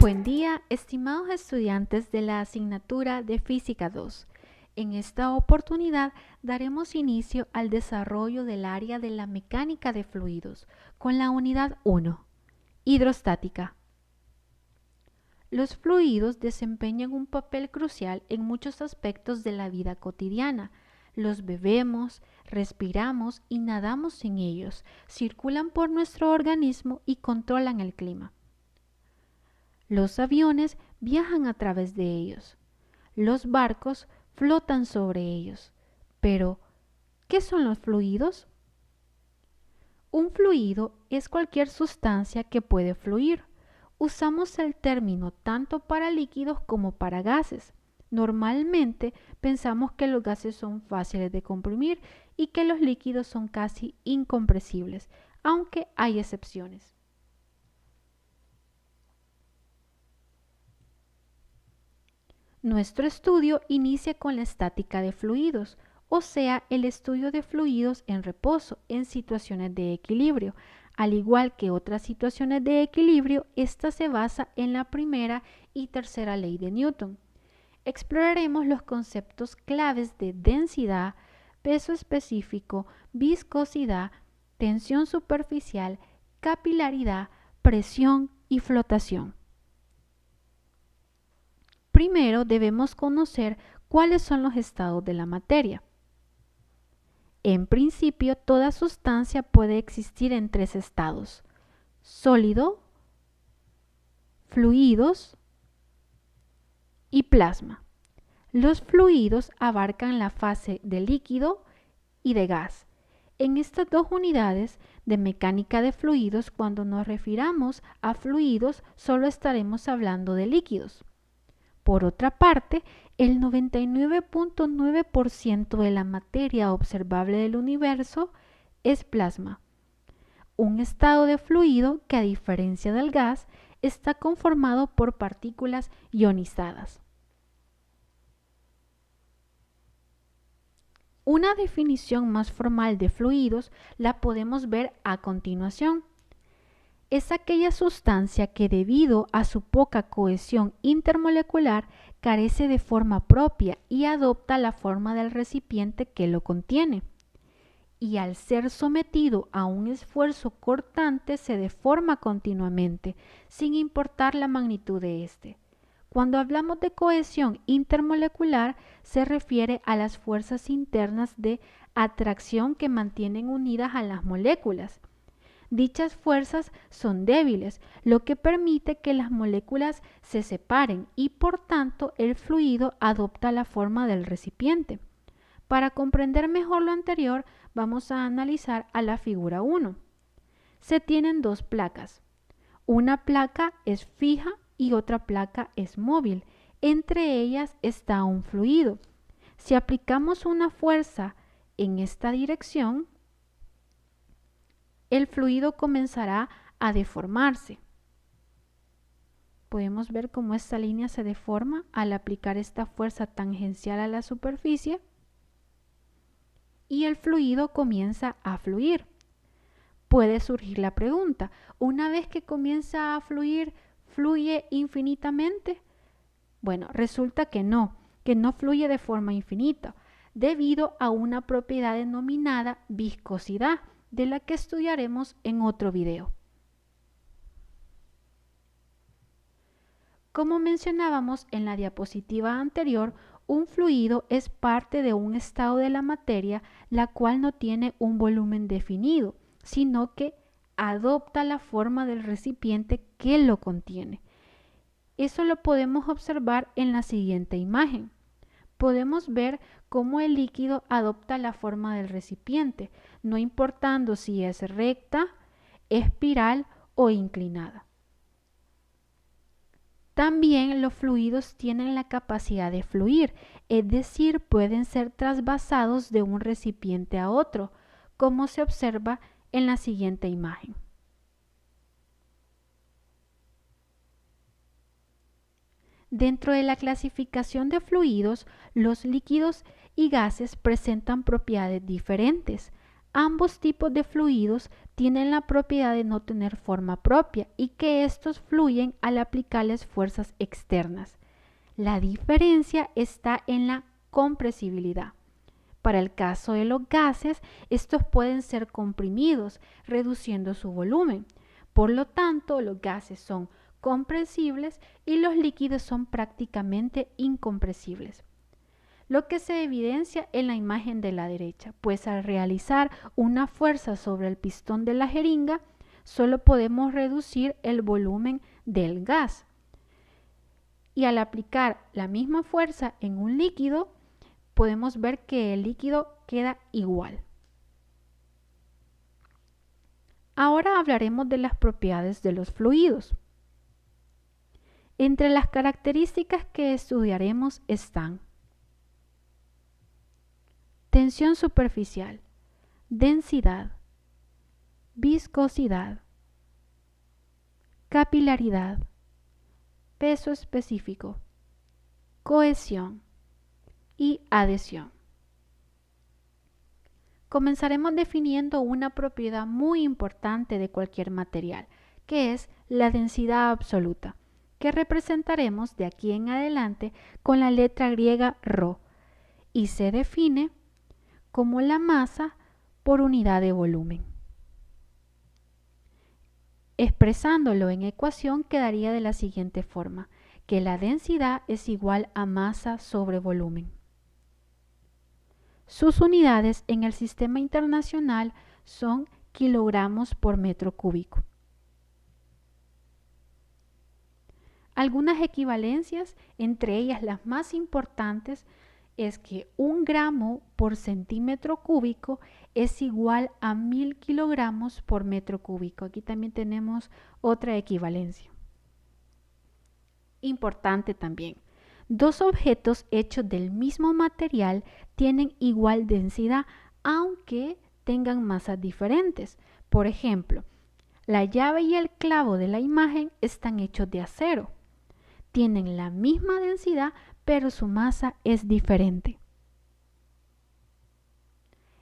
Buen día, estimados estudiantes de la asignatura de Física 2. En esta oportunidad daremos inicio al desarrollo del área de la mecánica de fluidos con la unidad 1, hidrostática. Los fluidos desempeñan un papel crucial en muchos aspectos de la vida cotidiana. Los bebemos, respiramos y nadamos en ellos, circulan por nuestro organismo y controlan el clima. Los aviones viajan a través de ellos. Los barcos flotan sobre ellos. Pero, ¿qué son los fluidos? Un fluido es cualquier sustancia que puede fluir. Usamos el término tanto para líquidos como para gases. Normalmente pensamos que los gases son fáciles de comprimir y que los líquidos son casi incompresibles, aunque hay excepciones. Nuestro estudio inicia con la estática de fluidos, o sea, el estudio de fluidos en reposo en situaciones de equilibrio. Al igual que otras situaciones de equilibrio, esta se basa en la primera y tercera ley de Newton. Exploraremos los conceptos claves de densidad, peso específico, viscosidad, tensión superficial, capilaridad, presión y flotación. Primero debemos conocer cuáles son los estados de la materia. En principio, toda sustancia puede existir en tres estados: sólido, fluidos y plasma. Los fluidos abarcan la fase de líquido y de gas. En estas dos unidades de mecánica de fluidos, cuando nos refiramos a fluidos, solo estaremos hablando de líquidos. Por otra parte, el 99.9% de la materia observable del universo es plasma, un estado de fluido que, a diferencia del gas, está conformado por partículas ionizadas. Una definición más formal de fluidos la podemos ver a continuación. Es aquella sustancia que, debido a su poca cohesión intermolecular, carece de forma propia y adopta la forma del recipiente que lo contiene. Y al ser sometido a un esfuerzo cortante se deforma continuamente, sin importar la magnitud de éste. Cuando hablamos de cohesión intermolecular, se refiere a las fuerzas internas de atracción que mantienen unidas a las moléculas. Dichas fuerzas son débiles, lo que permite que las moléculas se separen y, por tanto, el fluido adopta la forma del recipiente. Para comprender mejor lo anterior, vamos a analizar a la figura 1. Se tienen dos placas. Una placa es fija y otra placa es móvil. Entre ellas está un fluido. Si aplicamos una fuerza en esta dirección, el fluido comenzará a deformarse. Podemos ver cómo esta línea se deforma al aplicar esta fuerza tangencial a la superficie y el fluido comienza a fluir. Puede surgir la pregunta: una vez que comienza a fluir, ¿fluye infinitamente? Bueno, resulta que no fluye de forma infinita, debido a una propiedad denominada viscosidad, de la que estudiaremos en otro video. Como mencionábamos en la diapositiva anterior, un fluido es parte de un estado de la materia la cual no tiene un volumen definido, sino que adopta la forma del recipiente que lo contiene. Eso lo podemos observar en la siguiente imagen. Podemos ver cómo el líquido adopta la forma del recipiente, no importando si es recta, espiral o inclinada. También los fluidos tienen la capacidad de fluir, es decir, pueden ser trasvasados de un recipiente a otro, como se observa en la siguiente imagen. Dentro de la clasificación de fluidos, los líquidos y gases presentan propiedades diferentes. Ambos tipos de fluidos tienen la propiedad de no tener forma propia y que estos fluyen al aplicarles fuerzas externas. La diferencia está en la compresibilidad. Para el caso de los gases, estos pueden ser comprimidos, reduciendo su volumen. Por lo tanto, los gases son compresibles y los líquidos son prácticamente incompresibles. Lo que se evidencia en la imagen de la derecha, pues al realizar una fuerza sobre el pistón de la jeringa, solo podemos reducir el volumen del gas. Y al aplicar la misma fuerza en un líquido, podemos ver que el líquido queda igual. Ahora hablaremos de las propiedades de los fluidos. Entre las características que estudiaremos están tensión superficial, densidad, viscosidad, capilaridad, peso específico, cohesión y adhesión. Comenzaremos definiendo una propiedad muy importante de cualquier material, que es la densidad absoluta, que representaremos de aquí en adelante con la letra griega ρ y se define como la masa por unidad de volumen. Expresándolo en ecuación quedaría de la siguiente forma, que la densidad es igual a masa sobre volumen. Sus unidades en el sistema internacional son kilogramos por metro cúbico. Algunas equivalencias, entre ellas las más importantes, es que 1 gramo por centímetro cúbico es igual a 1000 kilogramos por metro cúbico. Aquí también tenemos otra equivalencia. Importante también. Dos objetos hechos del mismo material tienen igual densidad, aunque tengan masas diferentes. Por ejemplo, la llave y el clavo de la imagen están hechos de acero. Tienen la misma densidad, pero su masa es diferente.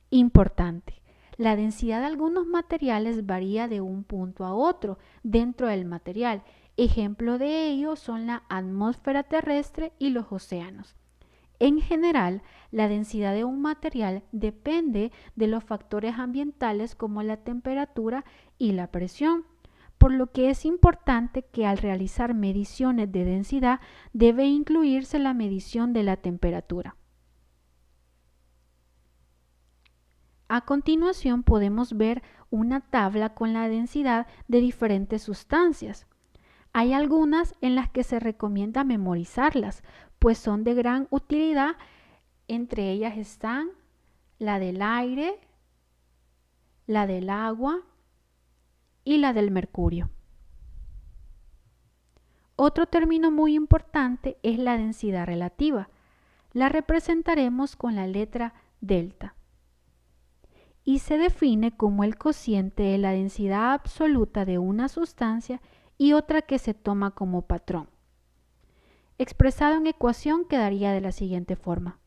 Importante. La densidad de algunos materiales varía de un punto a otro dentro del material. Ejemplo de ello son la atmósfera terrestre y los océanos. En general, la densidad de un material depende de los factores ambientales como la temperatura y la presión, por lo que es importante que al realizar mediciones de densidad debe incluirse la medición de la temperatura. A continuación podemos ver una tabla con la densidad de diferentes sustancias. Hay algunas en las que se recomienda memorizarlas, pues son de gran utilidad. Entre ellas están la del aire, la del agua y la del mercurio. Otro término muy importante es la densidad relativa. La representaremos con la letra delta y se define como el cociente de la densidad absoluta de una sustancia y otra que se toma como patrón. Expresado en ecuación quedaría de la siguiente forma.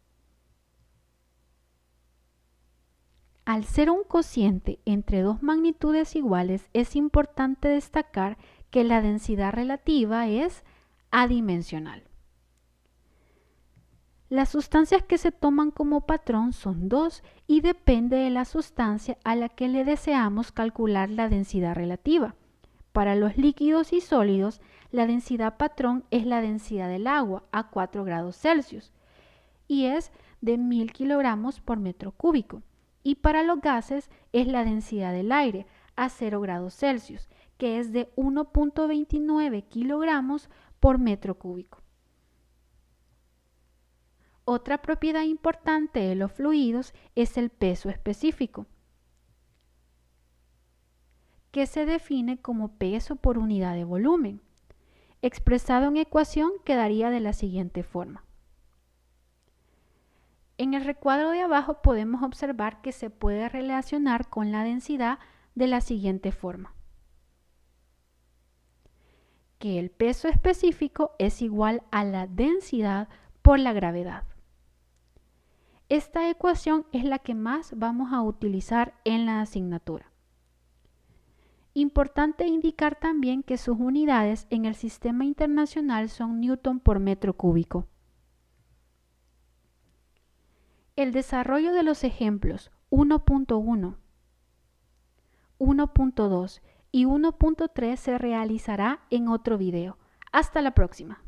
Al ser un cociente entre dos magnitudes iguales, es importante destacar que la densidad relativa es adimensional. Las sustancias que se toman como patrón son dos y depende de la sustancia a la que le deseamos calcular la densidad relativa. Para los líquidos y sólidos, la densidad patrón es la densidad del agua a 4 grados Celsius y es de 1000 kilogramos por metro cúbico. Y para los gases es la densidad del aire a 0 grados Celsius, que es de 1.29 kilogramos por metro cúbico. Otra propiedad importante de los fluidos es el peso específico, que se define como peso por unidad de volumen. Expresado en ecuación quedaría de la siguiente forma. En el recuadro de abajo podemos observar que se puede relacionar con la densidad de la siguiente forma. Que el peso específico es igual a la densidad por la gravedad. Esta ecuación es la que más vamos a utilizar en la asignatura. Importante indicar también que sus unidades en el sistema internacional son newton por metro cúbico. El desarrollo de los ejemplos 1.1, 1.2 y 1.3 se realizará en otro video. Hasta la próxima.